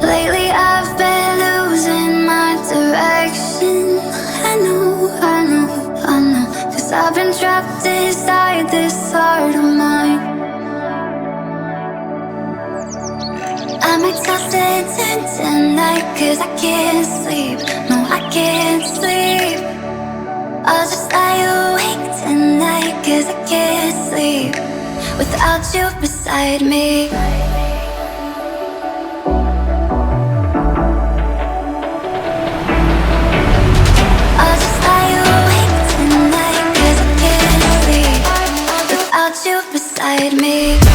Lately I've been losing my direction. I know, 'cause I've been trapped inside this heart of mine. I'm exhausted tonight 'cause I can't sleep. No, I can't sleep. I'll just lie awake tonight 'cause I can't sleep without you beside me. I'll just lie awake tonight 'cause I can't sleep without you beside me.